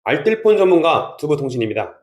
알뜰폰 전문가 두부통신입니다.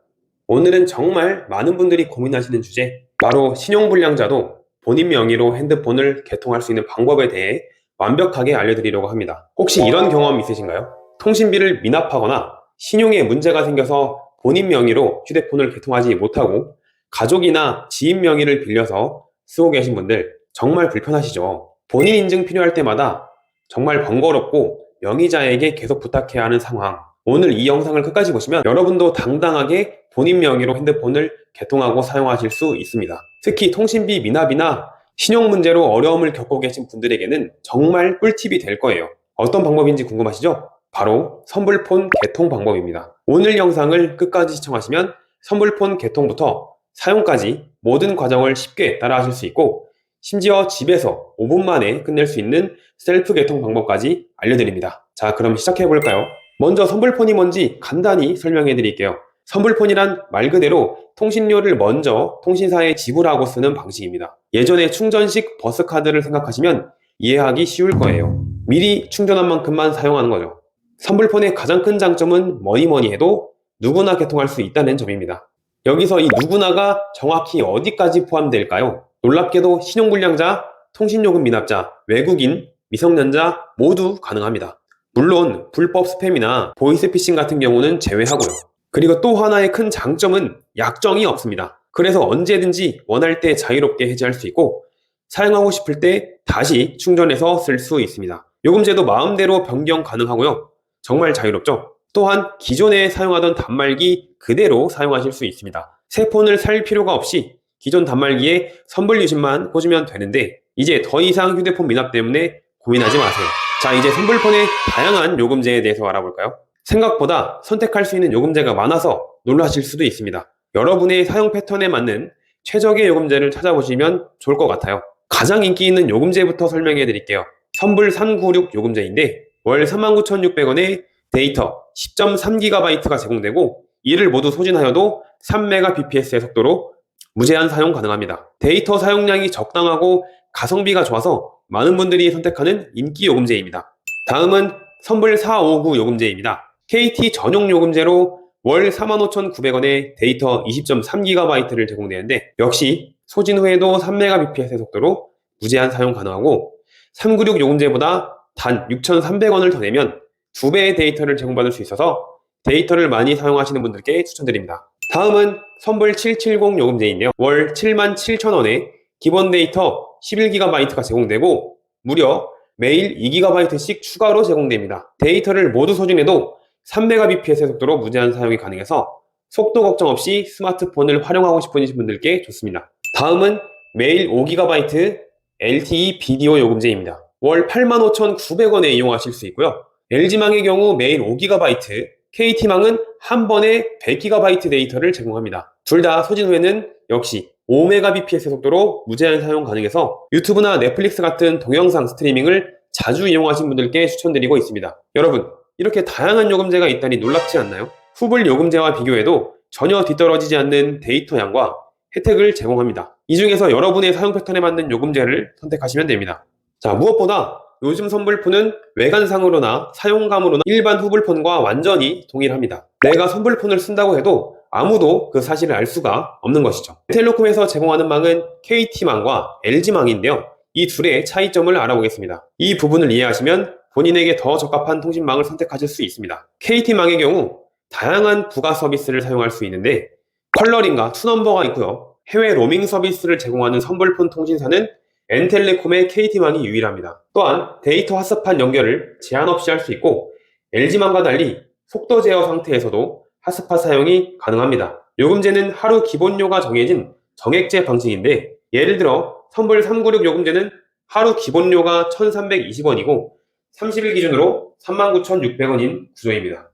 오늘은 정말 많은 분들이 고민하시는 주제, 바로 신용불량자도 본인 명의로 핸드폰을 개통할 수 있는 방법에 대해 완벽하게 알려드리려고 합니다. 혹시 이런 경험 있으신가요? 통신비를 미납하거나 신용에 문제가 생겨서 본인 명의로 휴대폰을 개통하지 못하고 가족이나 지인 명의를 빌려서 쓰고 계신 분들 정말 불편하시죠? 본인 인증 필요할 때마다 정말 번거롭고 명의자에게 계속 부탁해야 하는 상황. 오늘 이 영상을 끝까지 보시면 여러분도 당당하게 본인 명의로 핸드폰을 개통하고 사용하실 수 있습니다. 특히 통신비 미납이나 신용 문제로 어려움을 겪고 계신 분들에게는 정말 꿀팁이 될 거예요. 어떤 방법인지 궁금하시죠? 바로 선불폰 개통 방법입니다. 오늘 영상을 끝까지 시청하시면 선불폰 개통부터 사용까지 모든 과정을 쉽게 따라하실 수 있고, 심지어 집에서 5분 만에 끝낼 수 있는 셀프 개통 방법까지 알려드립니다. 자, 그럼 시작해 볼까요? 먼저 선불폰이 뭔지 간단히 설명해 드릴게요. 선불폰이란 말 그대로 통신료를 먼저 통신사에 지불하고 쓰는 방식입니다. 예전에 충전식 버스카드를 생각하시면 이해하기 쉬울 거예요. 미리 충전한 만큼만 사용하는 거죠. 선불폰의 가장 큰 장점은 뭐니 해도 누구나 개통할 수 있다는 점입니다. 여기서 이 누구나가 정확히 어디까지 포함될까요? 놀랍게도 신용불량자, 통신요금 미납자, 외국인, 미성년자 모두 가능합니다. 물론 불법 스팸이나 보이스피싱 같은 경우는 제외하고요. 그리고 또 하나의 큰 장점은 약정이 없습니다. 그래서 언제든지 원할 때 자유롭게 해지할 수 있고, 사용하고 싶을 때 다시 충전해서 쓸 수 있습니다. 요금제도 마음대로 변경 가능하고요. 정말 자유롭죠? 또한 기존에 사용하던 단말기 그대로 사용하실 수 있습니다. 새 폰을 살 필요가 없이 기존 단말기에 선불 유심만 꽂으면 되는데, 이제 더 이상 휴대폰 미납 때문에 고민하지 마세요. 자, 이제 선불폰의 다양한 요금제에 대해서 알아볼까요? 생각보다 선택할 수 있는 요금제가 많아서 놀라실 수도 있습니다. 여러분의 사용 패턴에 맞는 최적의 요금제를 찾아보시면 좋을 것 같아요. 가장 인기 있는 요금제부터 설명해 드릴게요. 선불 396 요금제인데 월 39,600원에 데이터 10.3GB가 제공되고, 이를 모두 소진하여도 3Mbps의 속도로 무제한 사용 가능합니다. 데이터 사용량이 적당하고 가성비가 좋아서 많은 분들이 선택하는 인기 요금제입니다. 다음은 선불 459 요금제입니다. KT 전용 요금제로 월 45,900원에 데이터 20.3GB를 제공되는데, 역시 소진 후에도 3Mbps의 속도로 무제한 사용 가능하고, 396 요금제보다 단 6,300원을 더 내면 2배의 데이터를 제공받을 수 있어서 데이터를 많이 사용하시는 분들께 추천드립니다. 다음은 선불 770 요금제인데요. 월 77,000원에 기본 데이터 11GB가 제공되고 무려 매일 2GB씩 추가로 제공됩니다. 데이터를 모두 소진해도 3Mbps의 속도로 무제한 사용이 가능해서 속도 걱정 없이 스마트폰을 활용하고 싶으신 분들께 좋습니다. 다음은 매일 5GB LTE 비디오 요금제입니다. 월 85,900원에 이용하실 수 있고요. LG망의 경우 매일 5GB, KT망은 한 번에 100GB 데이터를 제공합니다. 둘 다 소진 후에는 역시 5Mbps의 속도로 무제한 사용 가능해서 유튜브나 넷플릭스 같은 동영상 스트리밍을 자주 이용하신 분들께 추천드리고 있습니다. 여러분, 이렇게 다양한 요금제가 있다니 놀랍지 않나요? 후불 요금제와 비교해도 전혀 뒤떨어지지 않는 데이터 양과 혜택을 제공합니다. 이 중에서 여러분의 사용 패턴에 맞는 요금제를 선택하시면 됩니다. 자, 무엇보다 요즘 선불폰은 외관상으로나 사용감으로나 일반 후불폰과 완전히 동일합니다. 내가 선불폰을 쓴다고 해도 아무도 그 사실을 알 수가 없는 것이죠. 텔레콤에서 제공하는 망은 KT망과 LG망인데요. 이 둘의 차이점을 알아보겠습니다. 이 부분을 이해하시면 본인에게 더 적합한 통신망을 선택하실 수 있습니다. KT망의 경우 다양한 부가 서비스를 사용할 수 있는데 컬러링과 투넘버가 있고요. 해외 로밍 서비스를 제공하는 선불폰 통신사는 N텔레콤의 KT망이 유일합니다. 또한 데이터 핫스팟 연결을 제한 없이 할 수 있고, LG망과 달리 속도 제어 상태에서도 핫스팟 사용이 가능합니다. 요금제는 하루 기본료가 정해진 정액제 방식인데, 예를 들어 선불 396 요금제는 하루 기본료가 1,320원이고 30일 기준으로 39,600원인 구조입니다.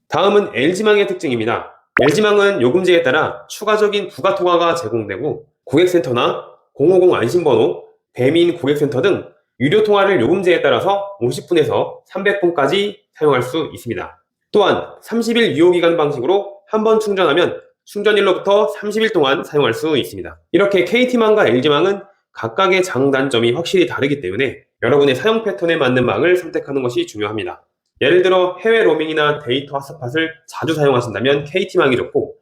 다음은 LG망의 특징입니다. LG망은 요금제에 따라 추가적인 부가 통화가 제공되고, 고객센터나 050 안심번호, 배민 고객센터 등 유료 통화를 요금제에 따라서 50분에서 300분까지 사용할 수 있습니다. 또한 30일 유효기간 방식으로 한 번 충전하면 충전일로부터 30일 동안 사용할 수 있습니다. 이렇게 KT망과 LG망은 각각의 장단점이 확실히 다르기 때문에 여러분의 사용 패턴에 맞는 망을 선택하는 것이 중요합니다. 예를 들어 해외 로밍이나 데이터 핫스팟을 자주 사용하신다면 KT망이 좋고,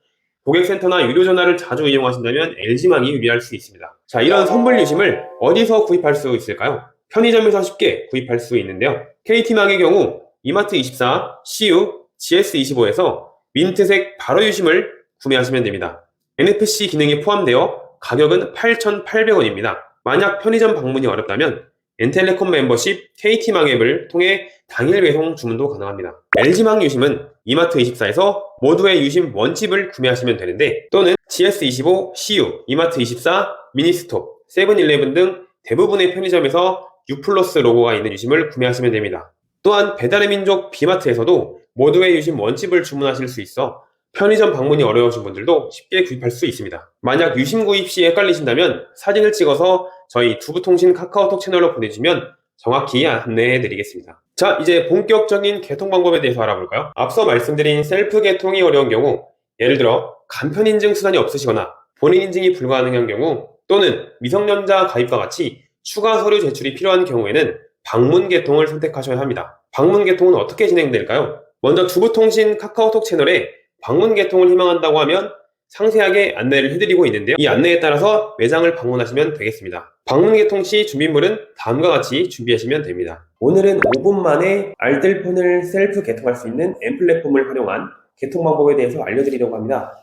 고객센터나 유료전화를 자주 이용하신다면 LG망이 유리할 수 있습니다. 자, 이런 선불 유심을 어디서 구입할 수 있을까요? 편의점에서 쉽게 구입할 수 있는데요. KT망의 경우 이마트24, CU, GS25에서 민트색 바로 유심을 구매하시면 됩니다. NFC 기능이 포함되어 가격은 8,800원입니다. 만약 편의점 방문이 어렵다면 엔텔레콤 멤버십 KT망 앱을 통해 당일 배송 주문도 가능합니다. LG망 유심은 이마트24에서 모두의 유심 원칩을 구매하시면 되는데, 또는 GS25, CU, 이마트24, 미니스톱, 세븐일레븐 등 대부분의 편의점에서 U+ 로고가 있는 유심을 구매하시면 됩니다. 또한 배달의 민족 비마트에서도 모두의 유심 원칩을 주문하실 수 있어 편의점 방문이 어려우신 분들도 쉽게 구입할 수 있습니다. 만약 유심 구입 시 헷갈리신다면 사진을 찍어서 저희 두부통신 카카오톡 채널로 보내주시면 정확히 안내해 드리겠습니다. 자, 이제 본격적인 개통 방법에 대해서 알아볼까요? 앞서 말씀드린 셀프 개통이 어려운 경우, 예를 들어 간편 인증 수단이 없으시거나 본인 인증이 불가능한 경우, 또는 미성년자 가입과 같이 추가 서류 제출이 필요한 경우에는 방문 개통을 선택하셔야 합니다. 방문 개통은 어떻게 진행될까요? 먼저 두부통신 카카오톡 채널에 방문 개통을 희망한다고 하면 상세하게 안내를 해드리고 있는데요. 이 안내에 따라서 매장을 방문하시면 되겠습니다. 방문 개통 시 준비물은 다음과 같이 준비하시면 됩니다. 오늘은 5분 만에 알뜰폰을 셀프 개통할 수 있는 엠플랫폼을 활용한 개통 방법에 대해서 알려드리려고 합니다.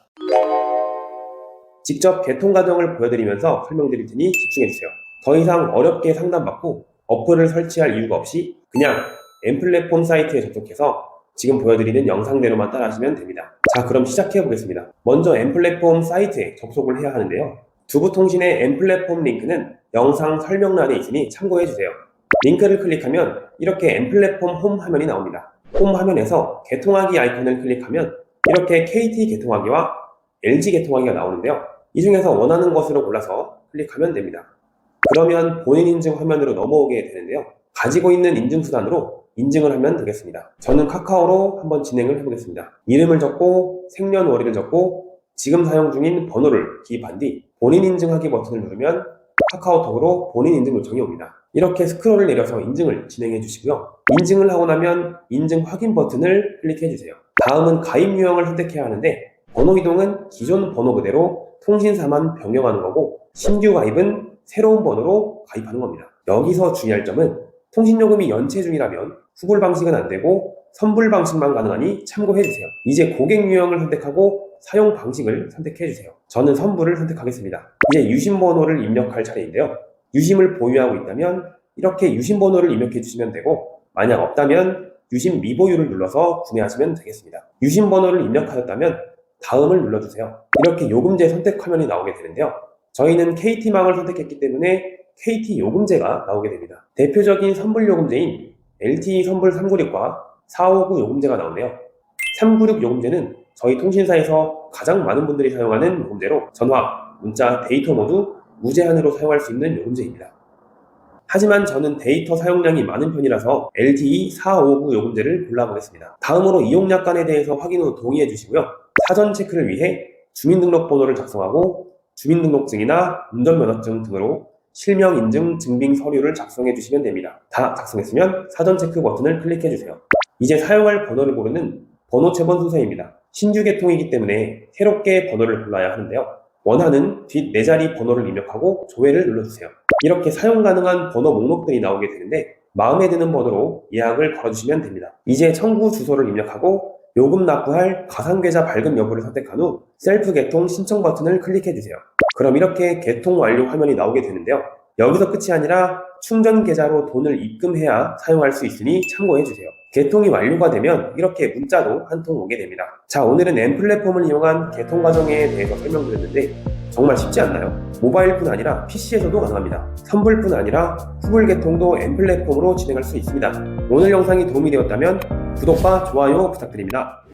직접 개통 과정을 보여드리면서 설명드릴 테니 집중해주세요. 더 이상 어렵게 상담받고 어플을 설치할 이유가 없이 그냥 엠플랫폼 사이트에 접속해서 지금 보여드리는 영상대로만 따라하시면 됩니다. 자, 그럼 시작해 보겠습니다. 먼저 엠플랫폼 사이트에 접속을 해야 하는데요. 두부통신의 엠플랫폼 링크는 영상 설명란에 있으니 참고해 주세요. 링크를 클릭하면 이렇게 엠플랫폼 홈 화면이 나옵니다. 홈 화면에서 개통하기 아이콘을 클릭하면 이렇게 KT 개통하기와 LG 개통하기가 나오는데요. 이 중에서 원하는 것으로 골라서 클릭하면 됩니다. 그러면 본인 인증 화면으로 넘어오게 되는데요. 가지고 있는 인증 수단으로 인증을 하면 되겠습니다. 저는 카카오로 한번 진행을 해보겠습니다. 이름을 적고 생년월일을 적고 지금 사용 중인 번호를 기입한 뒤 본인 인증하기 버튼을 누르면 카카오톡으로 본인 인증 요청이 옵니다. 이렇게 스크롤을 내려서 인증을 진행해 주시고요. 인증을 하고 나면 인증 확인 버튼을 클릭해 주세요. 다음은 가입 유형을 선택해야 하는데, 번호 이동은 기존 번호 그대로 통신사만 변경하는 거고, 신규 가입은 새로운 번호로 가입하는 겁니다. 여기서 주의할 점은 통신요금이 연체 중이라면 후불 방식은 안되고 선불 방식만 가능하니 참고해주세요. 이제 고객 유형을 선택하고 사용 방식을 선택해주세요. 저는 선불을 선택하겠습니다. 이제 유심번호를 입력할 차례인데요. 유심을 보유하고 있다면 이렇게 유심번호를 입력해주시면 되고, 만약 없다면 유심 미보유를 눌러서 구매하시면 되겠습니다. 유심번호를 입력하였다면 다음을 눌러주세요. 이렇게 요금제 선택 화면이 나오게 되는데요. 저희는 KT망을 선택했기 때문에 KT 요금제가 나오게 됩니다. 대표적인 선불 요금제인 LTE 선불 396과 459 요금제가 나오네요. 396 요금제는 저희 통신사에서 가장 많은 분들이 사용하는 요금제로 전화, 문자, 데이터 모두 무제한으로 사용할 수 있는 요금제입니다. 하지만 저는 데이터 사용량이 많은 편이라서 LTE 459 요금제를 골라보겠습니다. 다음으로 이용약관에 대해서 확인 후 동의해 주시고요. 사전 체크를 위해 주민등록번호를 작성하고 주민등록증이나 운전면허증 등으로 실명 인증 증빙 서류를 작성해 주시면 됩니다. 다 작성했으면 사전 체크 버튼을 클릭해 주세요. 이제 사용할 번호를 고르는 번호 체번 순서입니다. 신규 개통이기 때문에 새롭게 번호를 골라야 하는데요. 원하는 뒷 4자리 번호를 입력하고 조회를 눌러주세요. 이렇게 사용 가능한 번호 목록들이 나오게 되는데, 마음에 드는 번호로 예약을 걸어주시면 됩니다. 이제 청구 주소를 입력하고 요금 납부할 가상계좌 발급 여부를 선택한 후 셀프 개통 신청 버튼을 클릭해 주세요. 그럼 이렇게 개통 완료 화면이 나오게 되는데요. 여기서 끝이 아니라 충전 계좌로 돈을 입금해야 사용할 수 있으니 참고해 주세요. 개통이 완료가 되면 이렇게 문자도 한 통 오게 됩니다. 자, 오늘은 엠플랫폼을 이용한 개통 과정에 대해서 설명드렸는데 정말 쉽지 않나요? 모바일뿐 아니라 PC에서도 가능합니다. 선불뿐 아니라 후불 개통도 엠플랫폼으로 진행할 수 있습니다. 오늘 영상이 도움이 되었다면 구독과 좋아요 부탁드립니다.